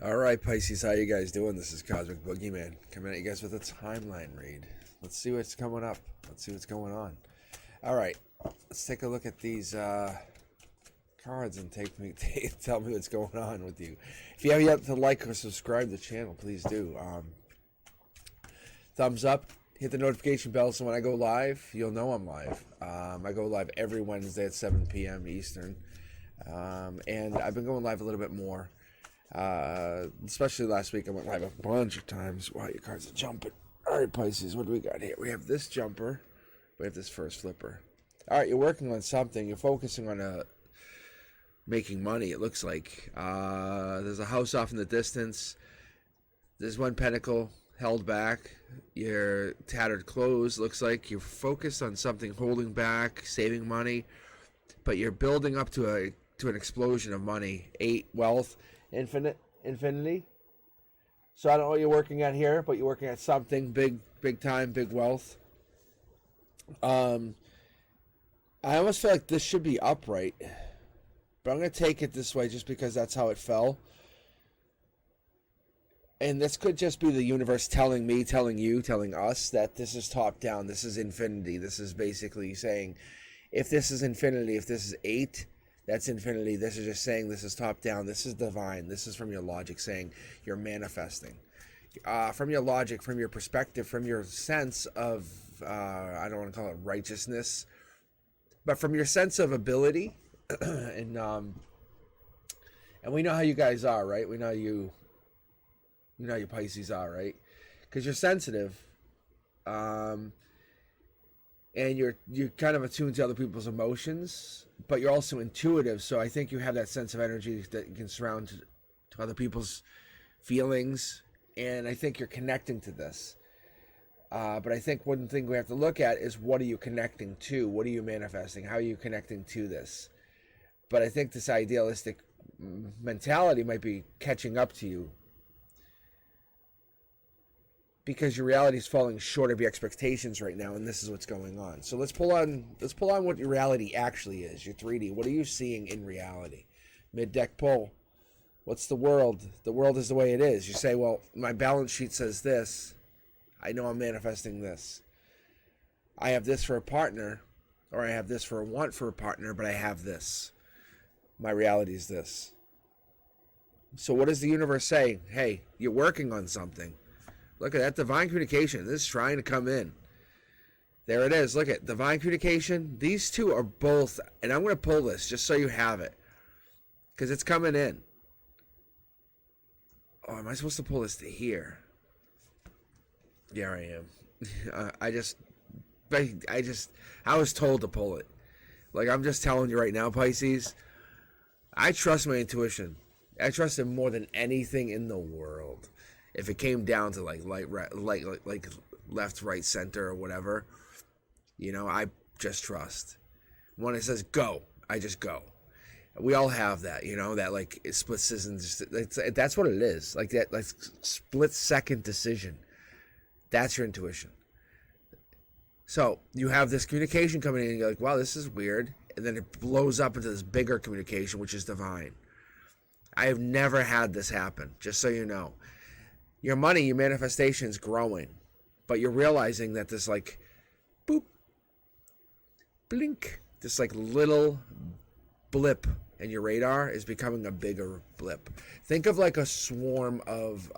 All right, Pisces, how you guys doing? This is Cosmic Boogeyman coming at you guys with a timeline read. Let's see what's coming up. Let's see what's going on. All right, let's take a look at these cards and tell me what's going on with you. If you haven't yet to like or subscribe to the channel, please do. Thumbs up, hit the notification bell so when I go live, you'll know I'm live. I go live every Wednesday at 7 p.m. Eastern, and I've been going live a little bit more. Especially last week, I went live a bunch of times. Wow, your cards are jumping. All right, Pisces, what do we got here? We have this jumper. We have this first flipper. All right, you're working on something. You're focusing on making money, it looks like. There's a house off in the distance. There's one pentacle held back. Your tattered clothes, looks like. You're focused on something, holding back, saving money. But you're building up to an explosion of money. 8, wealth. Infinity. So I don't know what you're working at here, but you're working at something big time, big wealth. I almost feel like this should be upright, but I'm going to take it this way just because that's how it fell. And this could just be the universe telling me, telling you, telling us that this is top down. This is infinity. This is basically saying, if this is infinity, if this is 8, that's infinity. This is just saying this is top down. This is divine. This is from your logic saying you're manifesting. From your logic, from your perspective, from your sense of, I don't want to call it righteousness, but from your sense of ability. and we know how you guys are, right? We know you know how you Pisces are, right? Because you're sensitive. And you're kind of attuned to other people's emotions, but you're also intuitive. So I think you have that sense of energy that you can surround to other people's feelings, and I think you're connecting to this. But I think one thing we have to look at is, what are you connecting to? What are you manifesting? How are you connecting to this? But I think this idealistic mentality might be catching up to you, because your reality is falling short of your expectations right now, and this is what's going on. So let's pull on what your reality actually is, your 3D. What are you seeing in reality? Mid-deck pull. What's the world? The world is the way it is. You say, well, my balance sheet says this. I know I'm manifesting this. I have this for a partner, or I have this for a want for a partner, but I have this. My reality is this. So what does the universe say? Hey, you're working on something. Look at that divine communication. This is trying to come in. There it is. Look at divine communication. These two are both, and I'm going to pull this just so you have it, because it's coming in. Oh, am I supposed to pull this to here? Yeah, I am. I was told to pull it. Like, I'm just telling you right now, Pisces, I trust my intuition. I trust it more than anything in the world. If it came down to like left, right, center, or whatever, I just trust. When it says go, I just go. We all have that, that like split decision. That's what it is. Like that, like split second decision. That's your intuition. So you have this communication coming in, and you're like, wow, this is weird, and then it blows up into this bigger communication, which is divine. I have never had this happen, just so you know. Your money, your manifestation is growing, but you're realizing that this like boop, blink, this like little blip in your radar is becoming a bigger blip. Think of like a swarm of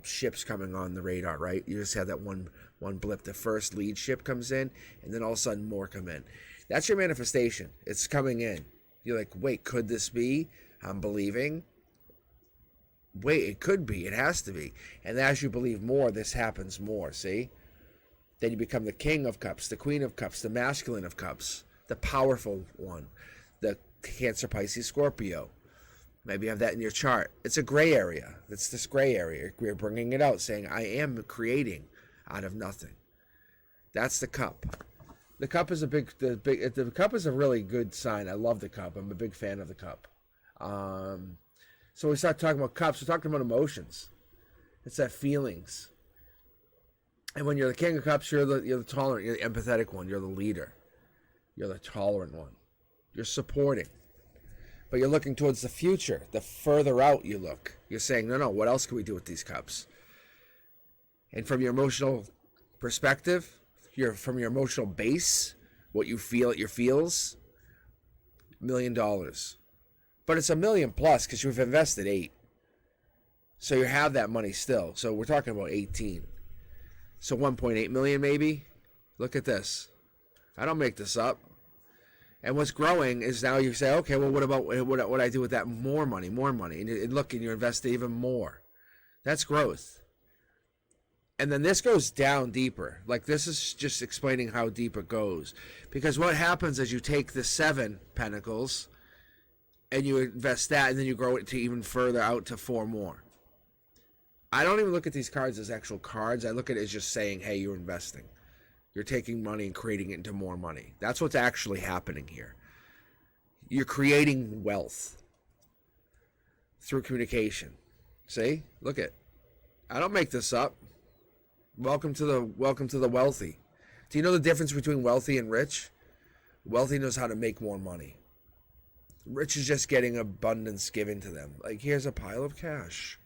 ships coming on the radar, right? You just have that one blip. The first lead ship comes in, and then all of a sudden more come in. That's your manifestation. It's coming in. You're like, wait, could this be? I'm believing. Wait, it could be. It has to be. And as you believe more, this happens more, see? Then you become the King of Cups, the Queen of Cups, the Masculine of Cups, the powerful one, the Cancer, Pisces, Scorpio. Maybe you have that in your chart. It's a gray area. It's this gray area. We're bringing it out, saying, I am creating out of nothing. That's the cup. The cup is the cup is a really good sign. I love the cup. I'm a big fan of the cup. So we start talking about cups, we're talking about emotions. It's that feelings. And when you're the King of Cups, you're the tolerant, you're the empathetic one, you're the leader. You're the tolerant one. You're supporting. but you're looking towards the future. The further out you look, you're saying, no, what else can we do with these cups? And from your emotional perspective, from your emotional base, what you feel at your feels, $1 million. But it's $1 million plus because you've invested 8. So you have that money still. So we're talking about 18. So 1.8 million maybe. Look at this. I don't make this up. And what's growing is now you say, okay, well, what about what I do with that more money? And look, and you invest even more. That's growth. And then this goes down deeper. Like, this is just explaining how deep it goes. Because what happens is you take the 7 pentacles and you invest that, and then you grow it to even further out to 4 more. I don't even look at these cards as actual cards. I look at it as just saying, hey, you're investing. You're taking money and creating it into more money. That's what's actually happening here. You're creating wealth through communication. See? Look at. I don't make this up. Welcome to the wealthy. Do you know the difference between wealthy and rich? Wealthy knows how to make more money. Rich is just getting abundance given to them. Like, here's a pile of cash.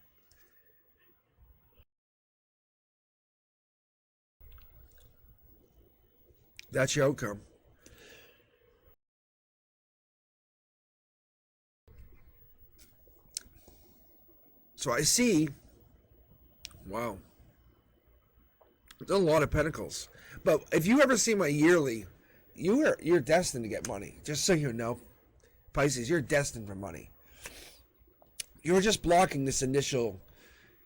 That's your outcome. So I see, wow, there's a lot of pentacles. But if you ever see my yearly, you're destined to get money. Just so you know, Pisces, you're destined for money. You're just blocking this initial,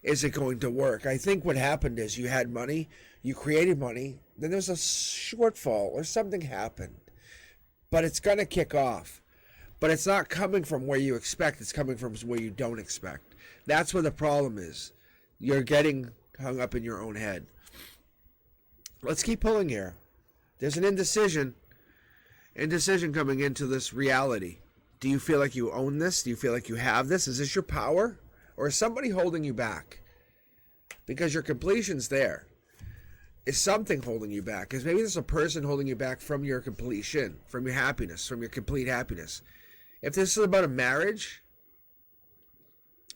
is it going to work? I think what happened is you had money, you created money, then there's a shortfall or something happened. But it's going to kick off. But it's not coming from where you expect, it's coming from where you don't expect. That's where the problem is. You're getting hung up in your own head. Let's keep pulling here. There's an indecision coming into this reality. Do you feel like you own this? Do you feel like you have this? Is this your power? Or is somebody holding you back? Because your completion's there. Is something holding you back? Because maybe there's a person holding you back from your completion, from your happiness, from your complete happiness. If this is about a marriage,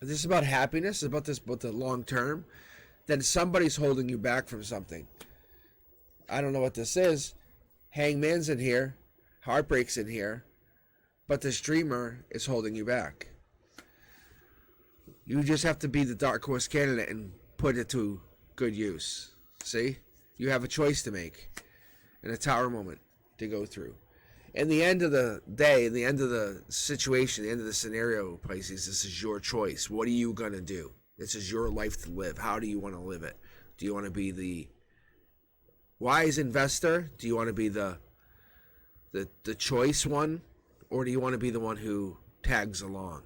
if this is about happiness, about the long term, then somebody's holding you back from something. I don't know what this is. Hangman's in here. Heartbreak's in here. But this dreamer is holding you back. You just have to be the dark horse candidate and put it to good use. See? You have a choice to make and a tower moment to go through. In the end of the day, in the end of the situation, the end of the scenario, Pisces, this is your choice. What are you going to do? This is your life to live. How do you want to live it? Do you want to be the wise investor? Do you want to be the choice one? Or do you want to be the one who tags along?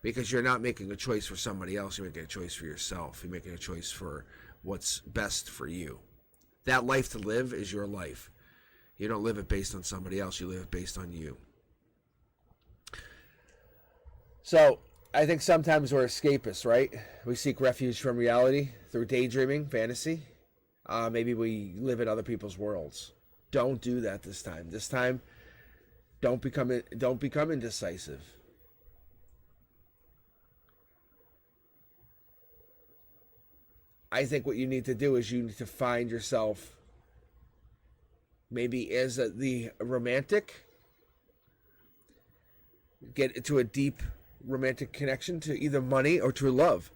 Because you're not making a choice for somebody else. You're making a choice for yourself. You're making a choice for what's best for you. That life to live is your life. You don't live it based on somebody else. You live it based on you. So I think sometimes we're escapists, right? We seek refuge from reality through daydreaming, fantasy. Maybe we live in other people's worlds. Don't do that this time. This time, don't become indecisive. I think what you need to do is you need to find yourself maybe as the romantic, get into a deep romantic connection to either money or true love.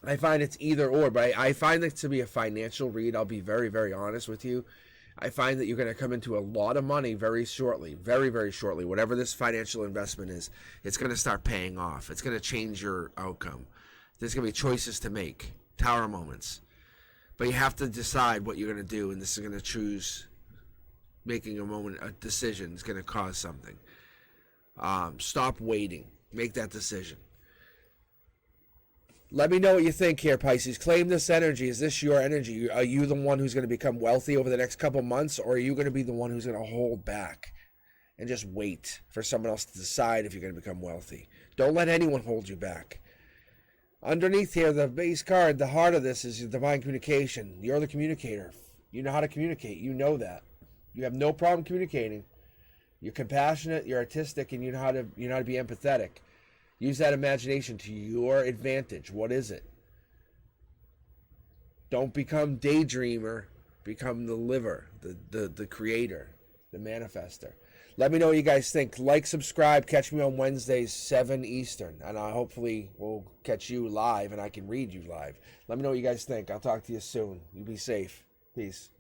I find it's either or, but I find it to be a financial read. I'll be very, very honest with you. I find that you're going to come into a lot of money very shortly, very, very shortly. Whatever this financial investment is, it's going to start paying off. It's going to change your outcome. There's going to be choices to make, tower moments. But you have to decide what you're going to do, and this is going to choose making a decision is going to cause something. Stop waiting. Make that decision. Let me know what you think here, Pisces. Claim this energy. Is this your energy? Are you the one who's going to become wealthy over the next couple months, or are you going to be the one who's going to hold back and just wait for someone else to decide if you're going to become wealthy? Don't let anyone hold you back. Underneath here, the base card, the heart of this is your divine communication. You're the communicator. You know how to communicate. You know that. You have no problem communicating. You're compassionate, you're artistic, and you know how to be empathetic. Use that imagination to your advantage. What is it? Don't become daydreamer. Become the liver, the creator, the manifester. Let me know what you guys think. Like, subscribe. Catch me on Wednesdays, 7 Eastern. And I hopefully will catch you live and I can read you live. Let me know what you guys think. I'll talk to you soon. You be safe. Peace.